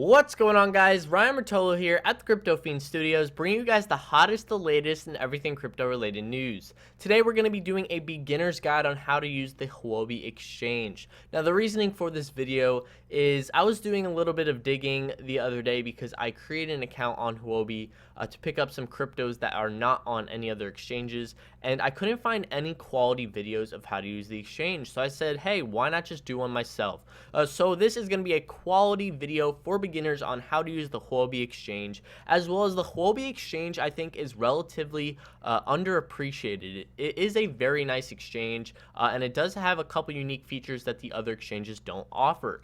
What's going on, guys? Ryan Bertolo here at the Crypto Fiend Studios, bringing you guys the hottest, the latest, and everything crypto-related news. Today, we're going to be doing a beginner's guide on how to use the Huobi exchange. Now, the reasoning for this video is I was doing a little bit of digging the other day because I created an account on Huobi to pick up some cryptos that are not on any other exchanges, and I couldn't find any quality videos of how to use the exchange. So I said, hey, why not just do one myself? So this is going to be a quality video for beginners on how to use the Huobi exchange, as well as the Huobi exchange. I think is relatively underappreciated. It is a very nice exchange, and it does have a couple unique features that the other exchanges don't offer.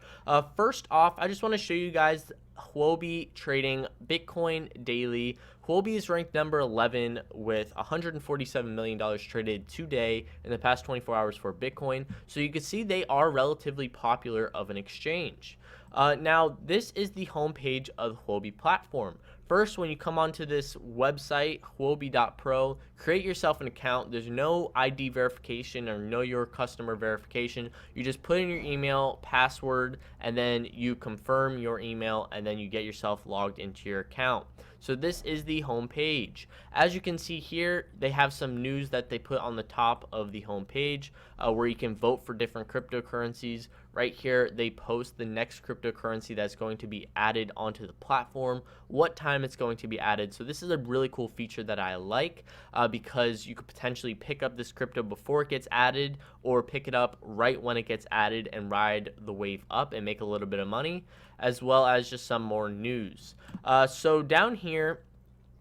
First off, I just want to show you guys Huobi trading Bitcoin daily. Huobi is ranked number 11 with $147 million traded today in the past 24 hours for Bitcoin. So you can see they are relatively popular of an exchange. Now, this is the homepage of the Huobi platform. First, when you come onto this website, huobi.pro, create yourself an account. There's no ID verification or know your customer verification. You just put in your email, password, and then you confirm your email, and then you get yourself logged into your account. So this is the home page. As you can see here, they have some news that they put on the top of the home page where you can vote for different cryptocurrencies. Right here, they post the next cryptocurrency that's going to be added onto the platform, what time it's going to be added. So this is a really cool feature that I like because you could potentially pick up this crypto before it gets added, or pick it up right when it gets added and ride the wave up and make a little bit of money, as well as just some more news. So down here,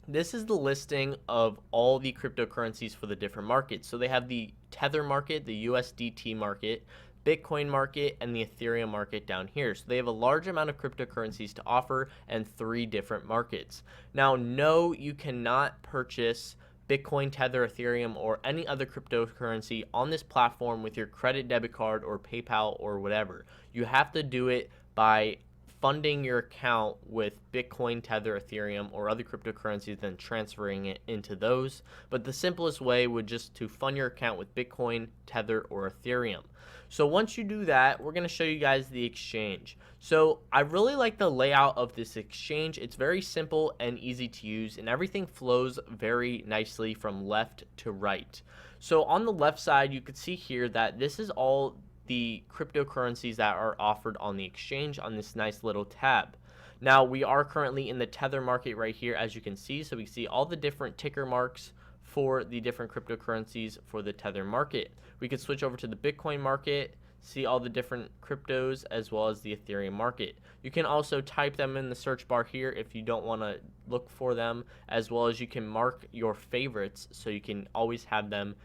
this is the listing of all the cryptocurrencies for the different markets. So they have the Tether market, the USDT market, Bitcoin market, and the Ethereum market down here. So they have a large amount of cryptocurrencies to offer and 3 different markets. Now, no, you cannot purchase Bitcoin, Tether, Ethereum, or any other cryptocurrency on this platform with your credit, debit card, or PayPal, or whatever. You have to do it by funding your account with Bitcoin, Tether, Ethereum, or other cryptocurrencies, then transferring it into those. But the simplest way would just to fund your account with Bitcoin, Tether, or Ethereum. So once you do that, we're going to show you guys the exchange. So I really like the layout of this exchange. It's very simple and easy to use, and everything flows very nicely from left to right. So on the left side, you can see here that this is all the cryptocurrencies that are offered on the exchange on this nice little tab. Now, we are currently in the Tether market right here, as you can see. So we see all the different ticker marks for the different cryptocurrencies for the Tether market. We could switch over to the Bitcoin market, see all the different cryptos, as well as the Ethereum market. You can also type them in the search bar here if you don't want to look for them, as well as you can mark your favorites so you can always have them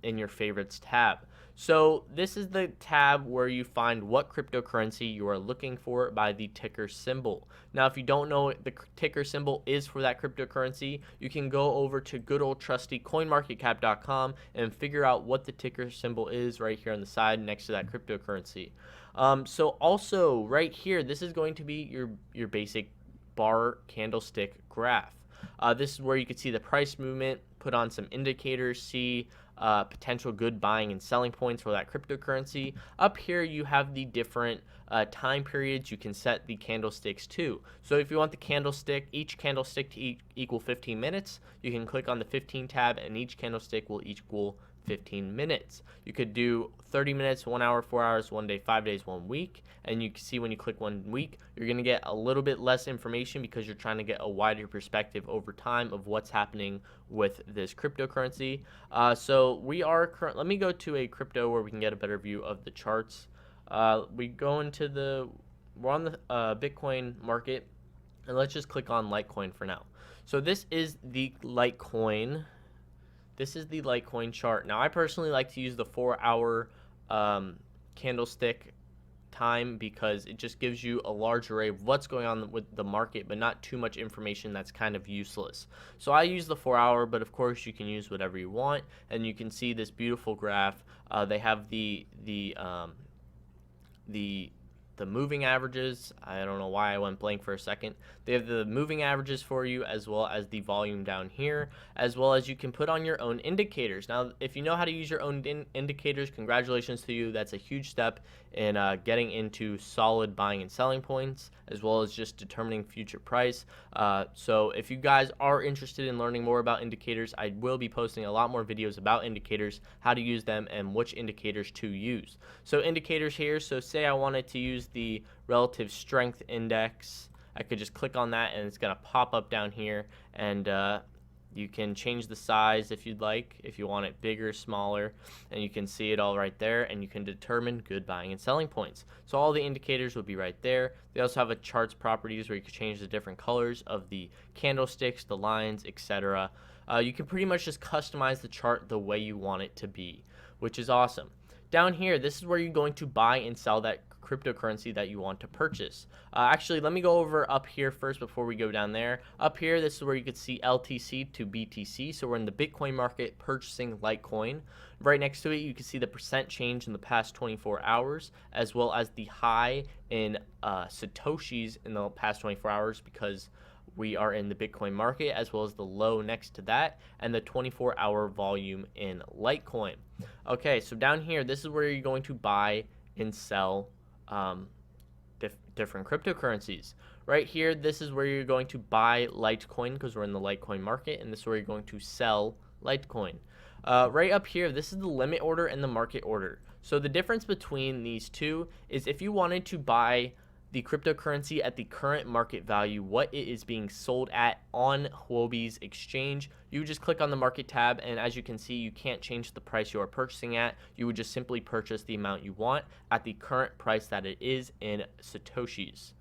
in your favorites tab. So this is the tab where you find what cryptocurrency you are looking for by the ticker symbol. Now, if you don't know what the ticker symbol is for that cryptocurrency, you can go over to good old trusty coinmarketcap.com and figure out what the ticker symbol is right here on the side next to that cryptocurrency. So also right here, this is going to be your basic bar candlestick graph. This is where you can see the price movement, put on some indicators, see potential good buying and selling points for that cryptocurrency. Up here, you have the different time periods you can set the candlesticks to. So if you want the candlestick, each candlestick to equal 15 minutes, you can click on the 15 tab, and each candlestick will equal 15 minutes. You could do 30 minutes, 1 hour, 4 hours, 1 day, 5 days, 1 week. And you can see when you click 1 week, you're going to get a little bit less information because you're trying to get a wider perspective over time of what's happening with this cryptocurrency. So we are let me go to a crypto where we can get a better view of the charts. We're on the Bitcoin market, and let's just click on Litecoin for now. So this is the Litecoin. This is the Litecoin chart. Now, I personally like to use the 4-hour candlestick time because it just gives you a large array of what's going on with the market, but not too much information that's kind of useless. So I use the 4-hour, but of course you can use whatever you want, and you can see this beautiful graph. They have the the moving averages. I don't know why I went blank for a second. They have the moving averages for you, as well as the volume down here, as well as you can put on your own indicators. Now, if you know how to use your own indicators, congratulations to you. That's a huge step in getting into solid buying and selling points, as well as just determining future price. So if you guys are interested in learning more about indicators, I will be posting a lot more videos about indicators, how to use them, and which indicators to use. So indicators here, so say I wanted to use the relative strength index, I could just click on that and it's going to pop up down here, and you can change the size if you'd like, if you want it bigger, smaller, and you can see it all right there, and you can determine good buying and selling points. So all the indicators will be right there. They also have a charts properties where you can change the different colors of the candlesticks, the lines, etc. You can pretty much just customize the chart the way you want it to be, which is awesome. Down here, this is where you're going to buy and sell that cryptocurrency that you want to purchase. Actually, let me go over up here first before we go down there. Up here, this is where you could see LTC to BTC. So we're in the Bitcoin market purchasing Litecoin. Right next to it, you can see the percent change in the past 24 hours, as well as the high in Satoshis in the past 24 hours, because we are in the Bitcoin market, as well as the low next to that, and the 24-hour volume in Litecoin. Okay, so down here, this is where you're going to buy and sell different cryptocurrencies. Right here, this is where you're going to buy Litecoin, because we're in the Litecoin market, and this is where you're going to sell Litecoin. Right up here, this is the limit order and the market order. So the difference between these two is if you wanted to buy the cryptocurrency at the current market value, what it is being sold at on Huobi's exchange, you would just click on the market tab, and as you can see, you can't change the price you are purchasing at. You would just simply purchase the amount you want at the current price that it is in Satoshis.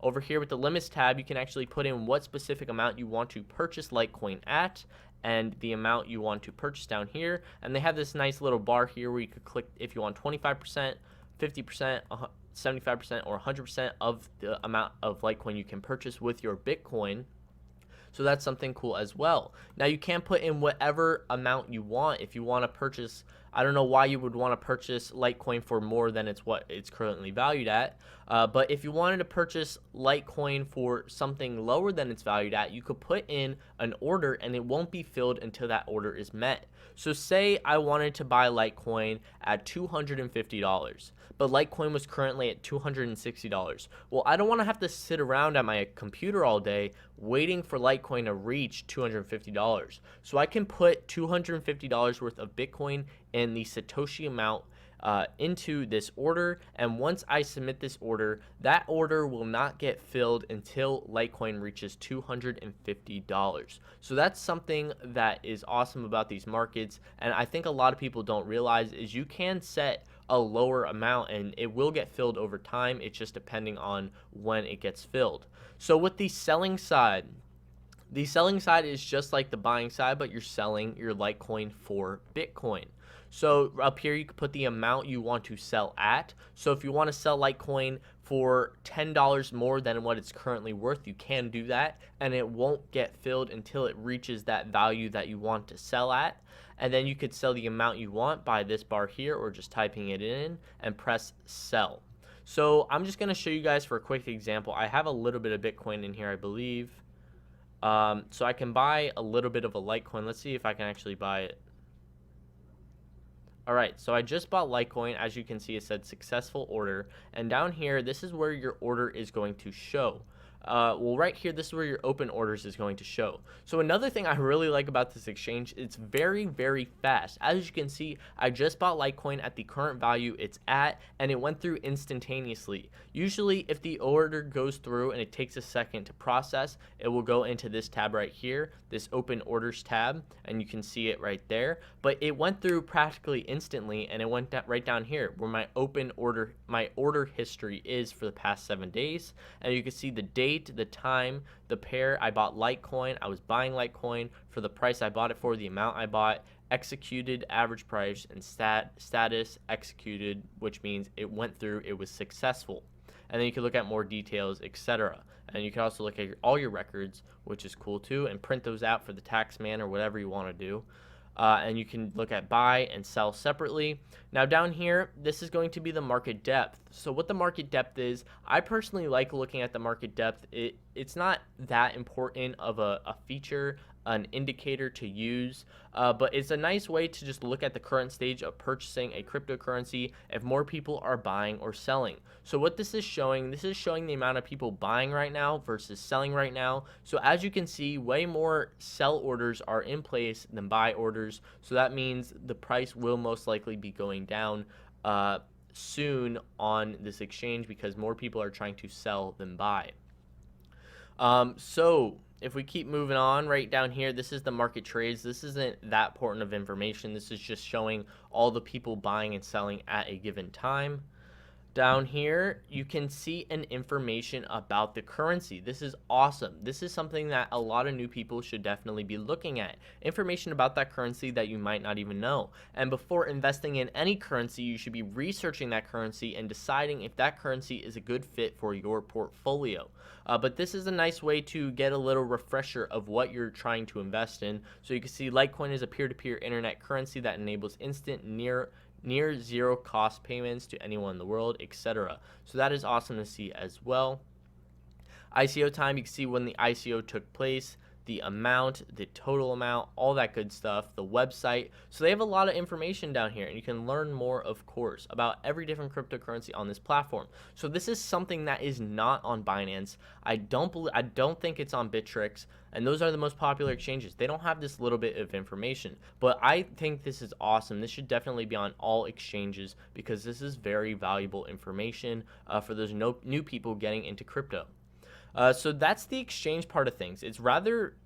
Over here with the limits tab, you can actually put in what specific amount you want to purchase Litecoin at, and the amount you want to purchase down here. And they have this nice little bar here where you could click if you want 25%, 50%, 75%, or 100% of the amount of Litecoin you can purchase with your Bitcoin. So that's something cool as well. Now you can put in whatever amount you want. If you want to purchase, I don't know why you would want to purchase Litecoin for more than what it's currently valued at. But if you wanted to purchase Litecoin for something lower than it's valued at, you could put in an order and it won't be filled until that order is met. So say I wanted to buy Litecoin at $250, but Litecoin was currently at $260. Well, I don't want to have to sit around at my computer all day waiting for Litecoin to reach $250. So I can put $250 worth of Bitcoin in the Satoshi amount into this order, and once I submit this order, that order will not get filled until Litecoin reaches $250. So that's something that is awesome about these markets, and I think a lot of people don't realize is you can set a lower amount and it will get filled over time. It's just depending on when it gets filled. So with the selling side is just like the buying side, but you're selling your Litecoin for Bitcoin. So up here, you can put the amount you want to sell at. So if you want to sell Litecoin for $10 more than what it's currently worth, you can do that, and it won't get filled until it reaches that value that you want to sell at. And then you could sell the amount you want by this bar here, or just typing it in and press sell. So I'm just going to show you guys for a quick example. I have a little bit of Bitcoin in here, I believe. So I can buy a little bit of a Litecoin. Let's see if I can actually buy it. Alright, so I just bought Litecoin. As you can see, it said successful order. And down here, this is where your order is going to show. Well, right here, this is where your open orders is going to show. So another thing I really like about this exchange, it's very, very fast. As you can see, I just bought Litecoin at the current value it's at, and it went through instantaneously. Usually, if the order goes through and it takes a second to process, it will go into this tab right here, this open orders tab, and you can see it right there. But it went through practically instantly, and it went right down here where my order history is for the past 7 days, and you can see the date, the time, the pair. I bought Litecoin. I was buying Litecoin for the price I bought it for, the amount I bought, executed, average price, and status executed, which means it went through, it was successful. And then you can look at more details, etc. And you can also look at all your records, which is cool too, and print those out for the tax man or whatever you want to do. and you can look at buy and sell separately. Now down here, this is going to be the market depth. So what the market depth is, I personally like looking at the market depth. It's not that important of a feature, an indicator to use, but it's a nice way to just look at the current stage of purchasing a cryptocurrency if more people are buying or selling. So what this is showing the amount of people buying right now versus selling right now. So as you can see, way more sell orders are in place than buy orders. So that means the price will most likely be going down soon on this exchange because more people are trying to sell than buy. So if we keep moving on, right down here, this is the market trades. This isn't that important of information. This is just showing all the people buying and selling at a given time. Down here, you can see an information about the currency. This is awesome. This is something that a lot of new people should definitely be looking at. Information about that currency that you might not even know. And before investing in any currency, you should be researching that currency and deciding if that currency is a good fit for your portfolio. But this is a nice way to get a little refresher of what you're trying to invest in. So you can see Litecoin is a peer-to-peer internet currency that enables instant near zero cost payments to anyone in the world, etc. So that is awesome to see as well. ICO time, you can see when the ICO took place, the amount, the total amount, all that good stuff, the website. So they have a lot of information down here, and you can learn more, of course, about every different cryptocurrency on this platform. So this is something that is not on Binance. I don't think it's on Bittrex, and those are the most popular exchanges. They don't have this little bit of information, but I think this is awesome. This should definitely be on all exchanges because this is very valuable information for those new people getting into crypto. So that's the exchange part of things. It's rather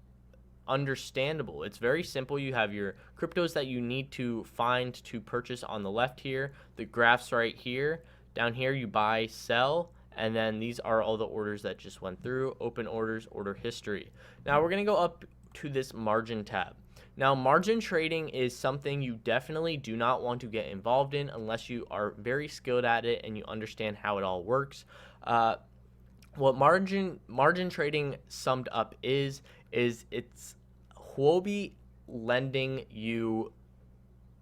understandable. It's very simple. You have your cryptos that you need to find to purchase on the left here, the graphs right here. Down here you buy, sell, and then these are all the orders that just went through, open orders, order history. Now we're going to go up to this margin tab. Now, margin trading is something you definitely do not want to get involved in unless you are very skilled at it and you understand how it all works. What margin trading summed up is it's Huobi lending you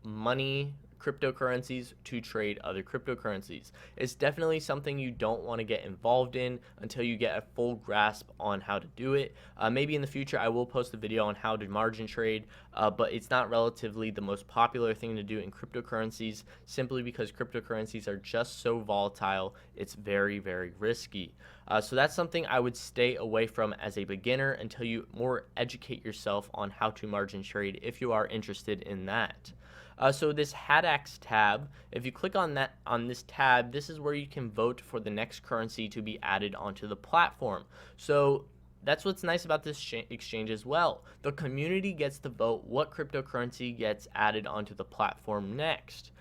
money, cryptocurrencies, to trade other cryptocurrencies. It's definitely something you don't want to get involved in until you get a full grasp on how to do it. Maybe in the future I will post a video on how to margin trade, but it's not relatively the most popular thing to do in cryptocurrencies simply because cryptocurrencies are just so volatile. It's very, very risky. So that's something I would stay away from as a beginner until you more educate yourself on how to margin trade if you are interested in that. So this HADAX tab, if you click on this tab, this is where you can vote for the next currency to be added onto the platform. So that's what's nice about this exchange as well. The community gets to vote what cryptocurrency gets added onto the platform next.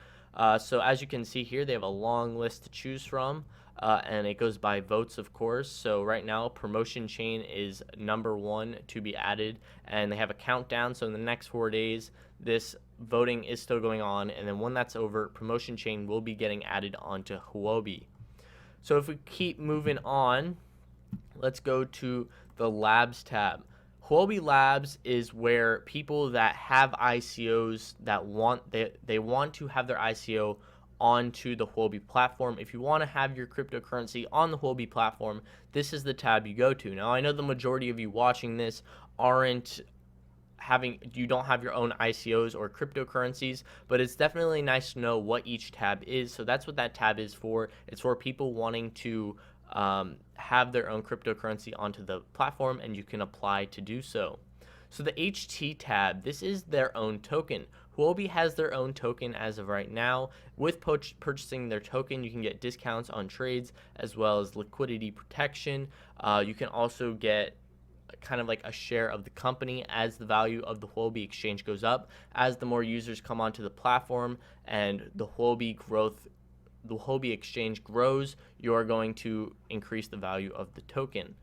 So as you can see here, they have a long list to choose from. And it goes by votes, of course. So right now, promotion chain is number 1 to be added, and they have a countdown. So in the next 4 days, this voting is still going on, and then when that's over, promotion chain will be getting added onto Huobi. So if we keep moving on, let's go to the Labs tab. Huobi Labs is where people that have ICOs that they want to have their ICO onto the Huobi platform. If you want to have your cryptocurrency on the Huobi platform, this is the tab you go to. Now, I know the majority of you watching this you don't have your own ICOs or cryptocurrencies, but it's definitely nice to know what each tab is. So that's what that tab is for. It's for people wanting to have their own cryptocurrency onto the platform, and you can apply to do so. So the HT tab, this is their own token. Huobi has their own token as of right now. With purchasing their token, you can get discounts on trades as well as liquidity protection. You can also get kind of like a share of the company as the value of the Huobi exchange goes up. As the more users come onto the platform and the Huobi exchange grows, you are going to increase the value of the token.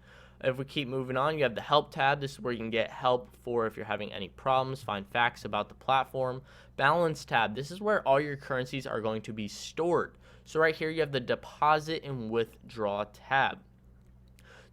If we keep moving on, you have the help tab. This is where you can get help for if you're having any problems, find facts about the platform. Balance tab. This is where all your currencies are going to be stored. So right here you have the deposit and withdraw tab.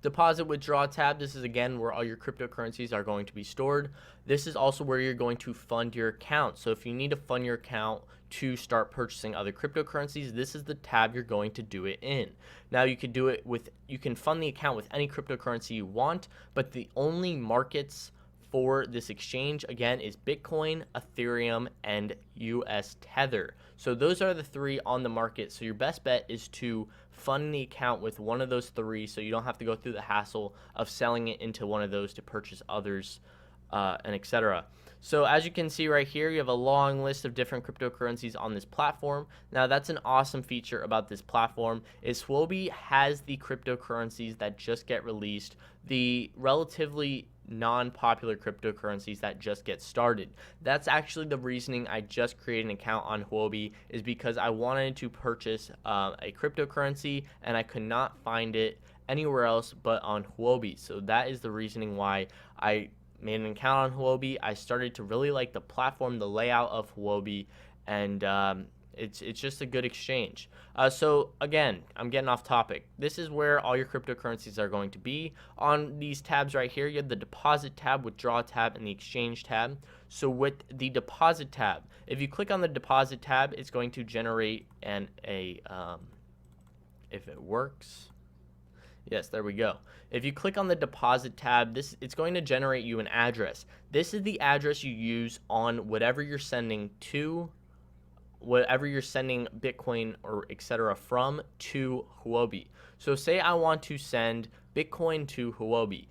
Deposit withdraw tab, this is again where all your cryptocurrencies are going to be stored. This is also where you're going to fund your account. So if you need to fund your account to start purchasing other cryptocurrencies, this is the tab you're going to do it in. Now you can do it with, you can fund the account with any cryptocurrency you want, but the only markets for this exchange again is Bitcoin, Ethereum, and US Tether. So those are the three on the market. So your best bet is to fund the account with one of those three, so you don't have to go through the hassle of selling it into one of those to purchase others, and etc. So as you can see right here, you have a long list of different cryptocurrencies on this platform. Now that's an awesome feature about this platform is Huobi has the cryptocurrencies that just get released, the relatively non-popular cryptocurrencies that just get started. That's actually the reasoning I just created an account on Huobi, is because I wanted to purchase a cryptocurrency and I could not find it anywhere else but on Huobi. So that is the reasoning why I made an account on Huobi. I started to really like the platform, the layout of Huobi, and it's just a good exchange. So again, I'm getting off topic. This is where all your cryptocurrencies are going to be. On these tabs right here, you have the deposit tab, withdraw tab, and the exchange tab. So with the deposit tab, if you click on the deposit tab, it's going to generate if it works. Yes, there we go. If you click on the deposit tab, it's going to generate you an address. This is the address you use on whatever you're sending Bitcoin or etc. from to Huobi. So say I want to send Bitcoin to Huobi.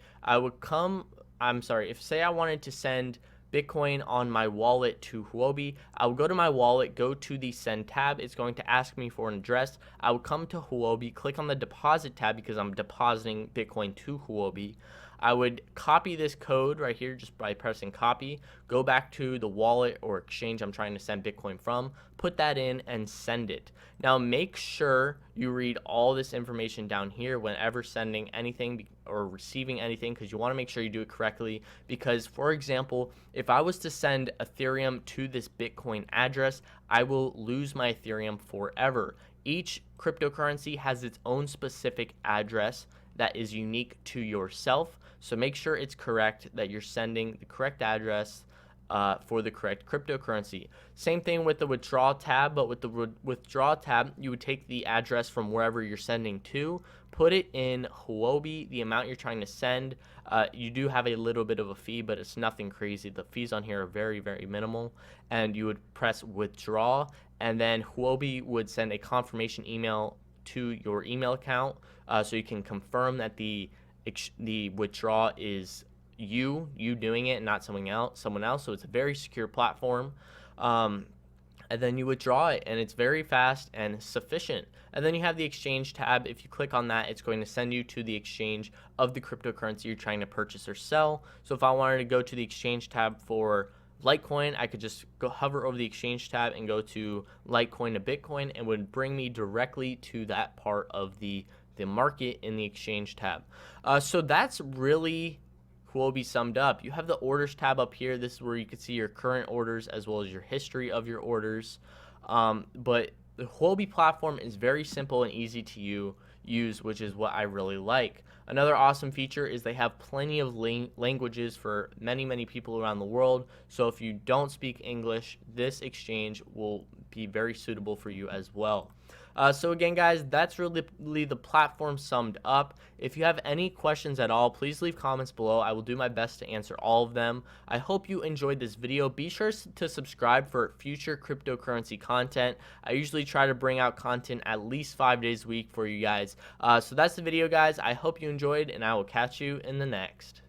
Say I wanted to send Bitcoin on my wallet to Huobi, I will go to my wallet, go to the send tab. It's going to ask me for an address. I will come to Huobi, click on the deposit tab because I'm depositing Bitcoin to Huobi. I would copy this code right here just by pressing copy, go back to the wallet or exchange I'm trying to send Bitcoin from, put that in and send it. Now make sure you read all this information down here whenever sending anything or receiving anything, because you want to make sure you do it correctly. Because for example, if I was to send Ethereum to this Bitcoin address, I will lose my Ethereum forever. Each cryptocurrency has its own specific address that is unique to yourself. So make sure it's correct, that you're sending the correct address for the correct cryptocurrency. Same thing with the withdraw tab, but with the withdraw tab, you would take the address from wherever you're sending to, put it in Huobi, the amount you're trying to send. You do have a little bit of a fee, but it's nothing crazy. The fees on here are very, very minimal. And you would press withdraw, and then Huobi would send a confirmation email to your email account, so you can confirm that the withdraw is you doing it and not someone else. So it's a very secure platform. And then you withdraw it, and it's very fast and sufficient. And then you have the exchange tab. If you click on that, it's going to send you to the exchange of the cryptocurrency you're trying to purchase or sell. So if I wanted to go to the exchange tab for Litecoin, I could just go hover over the exchange tab and go to Litecoin to Bitcoin, and would bring me directly to that part of the market in the exchange tab. So that's really Huobi summed up. You have the orders tab up here. This is where you can see your current orders as well as your history of your orders. But the Huobi platform is very simple and easy to use, which is what I really like. Another awesome feature is they have plenty of languages for many people around the world. So if you don't speak English, this exchange will be very suitable for you as well. So again, guys, that's really the platform summed up. If you have any questions at all, please leave comments below. I will do my best to answer all of them. I hope you enjoyed this video. Be sure to subscribe for future cryptocurrency content. I usually try to bring out content at least 5 days a week for you guys. So that's the video, guys. I hope you enjoyed, and I will catch you in the next.